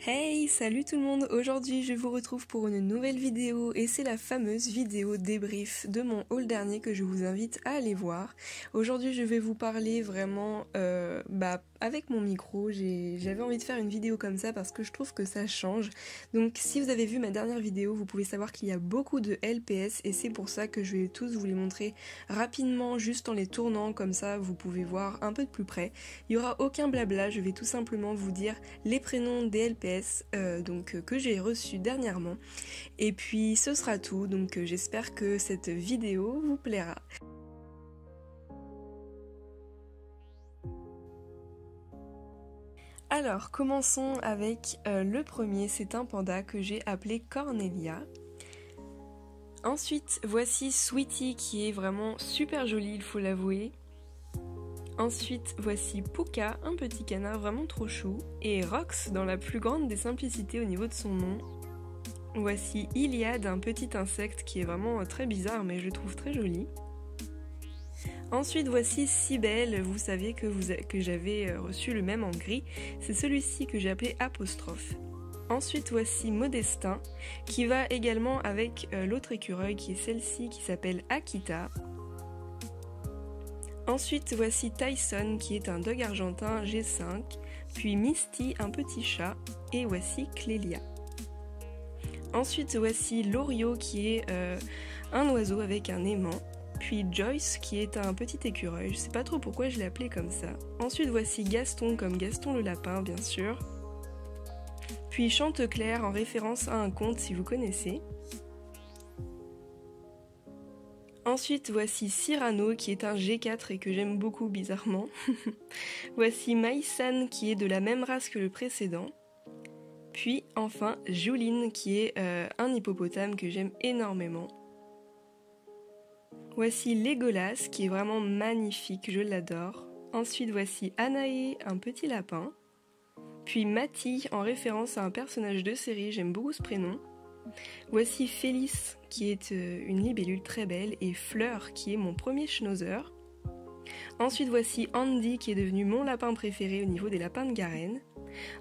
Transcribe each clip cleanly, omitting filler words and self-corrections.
Hey, salut tout le monde! Aujourd'hui je vous retrouve pour une nouvelle vidéo et c'est la fameuse vidéo débrief de mon haul dernier que je vous invite à aller voir. Aujourd'hui je vais vous parler vraiment avec mon micro, j'avais envie de faire une vidéo comme ça parce que je trouve que ça change. Donc si vous avez vu ma dernière vidéo, vous pouvez savoir qu'il y a beaucoup de LPS et c'est pour ça que je vais tous vous les montrer rapidement juste en les tournant, comme ça vous pouvez voir un peu de plus près. Il n'y aura aucun blabla, je vais tout simplement vous dire les prénoms des LPS que j'ai reçus dernièrement. Et puis ce sera tout, donc j'espère que cette vidéo vous plaira. Alors commençons avec le premier, c'est un panda que j'ai appelé Cornelia. Ensuite voici Sweetie qui est vraiment super jolie, il faut l'avouer. Ensuite, voici Puka, un petit canard vraiment trop chou, et Rox dans la plus grande des simplicités au niveau de son nom. Voici Iliade, un petit insecte qui est vraiment très bizarre mais je le trouve très joli. Ensuite, voici Cybèle, vous saviez que j'avais reçu le même en gris, c'est celui-ci que j'ai appelé Apostrophe. Ensuite, voici Modestin, qui va également avec l'autre écureuil qui est celle-ci qui s'appelle Akita. Ensuite, voici Tyson qui est un dog argentin G5, puis Misty, un petit chat, et voici Clélia. Ensuite, voici Loriot qui est un oiseau avec un aimant, puis Joyce qui est un petit écureuil, je sais pas trop pourquoi je l'ai appelé comme ça. Ensuite, voici Gaston comme Gaston le lapin, bien sûr. Puis Chanteclair en référence à un conte si vous connaissez. Ensuite, voici Cyrano qui est un G4 et que j'aime beaucoup bizarrement. Voici Maïsan qui est de la même race que le précédent. Puis enfin Jouline qui est un hippopotame que j'aime énormément. Voici Legolas qui est vraiment magnifique, je l'adore. Ensuite voici Anaé, un petit lapin. Puis Mati en référence à un personnage de série, j'aime beaucoup ce prénom. Voici Félix qui est une libellule très belle et Fleur qui est mon premier schnauzer. Ensuite voici Andy qui est devenu mon lapin préféré au niveau des lapins de Garenne.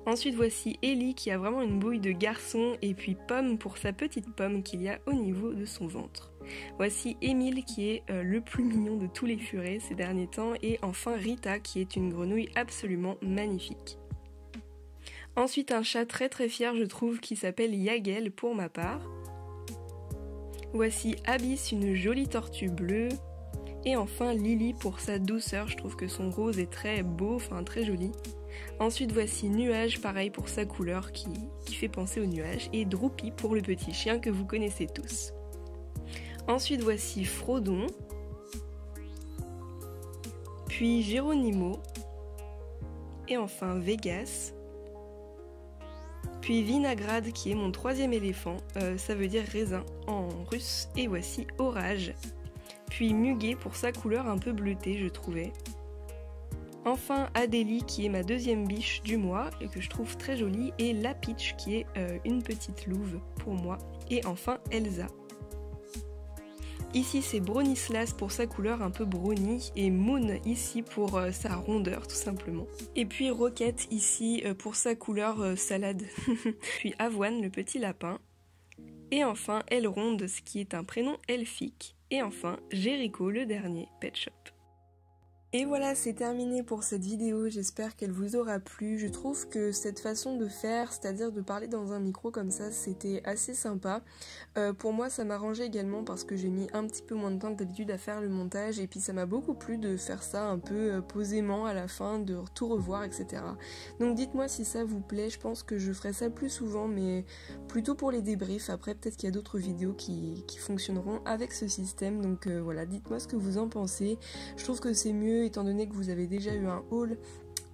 Ensuite voici Ellie qui a vraiment une bouille de garçon et puis Pomme pour sa petite pomme qu'il y a au niveau de son ventre. Voici Émile qui est le plus mignon de tous les furets ces derniers temps et enfin Rita qui est une grenouille absolument magnifique. Ensuite un chat très très fier je trouve qui s'appelle Yagel pour ma part. Voici Abyss, une jolie tortue bleue. Et enfin Lily pour sa douceur, je trouve que son rose est très beau, enfin très joli. Ensuite voici Nuage, pareil pour sa couleur qui fait penser au nuage. Et Droopy pour le petit chien que vous connaissez tous. Ensuite voici Frodon. Puis Geronimo. Et enfin Vegas. Puis Vinagrad qui est mon troisième éléphant, ça veut dire raisin en russe, et voici Orage. Puis Muguet pour sa couleur un peu bleutée je trouvais. Enfin Adélie qui est ma deuxième biche du mois et que je trouve très jolie, et Lapitch qui est une petite louve pour moi. Et enfin Elsa. Ici c'est Bronislas pour sa couleur un peu brownie et Moon ici pour sa rondeur tout simplement. Et puis Roquette ici pour sa couleur salade. Puis Avoine le petit lapin. Et enfin Elronde ce qui est un prénom elfique. Et enfin Jericho le dernier Pet Shop. Et voilà, c'est terminé pour cette vidéo, j'espère qu'elle vous aura plu. Je trouve que cette façon de faire, c'est-à-dire de parler dans un micro comme ça, c'était assez sympa. Pour moi, ça m'arrangeait également parce que j'ai mis un petit peu moins de temps que d'habitude à faire le montage, et puis ça m'a beaucoup plu de faire ça un peu posément à la fin, de tout revoir, etc. Donc dites-moi si ça vous plaît, je pense que je ferai ça plus souvent, mais plutôt pour les débriefs. Après, peut-être qu'il y a d'autres vidéos qui fonctionneront avec ce système, donc voilà, dites-moi ce que vous en pensez. Je trouve que c'est mieux étant donné que vous avez déjà eu un haul,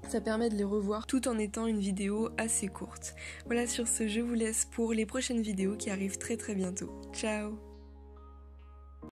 ça permet de les revoir tout en étant une vidéo assez courte. Voilà, sur ce, je vous laisse pour les prochaines vidéos qui arrivent très très bientôt. Ciao!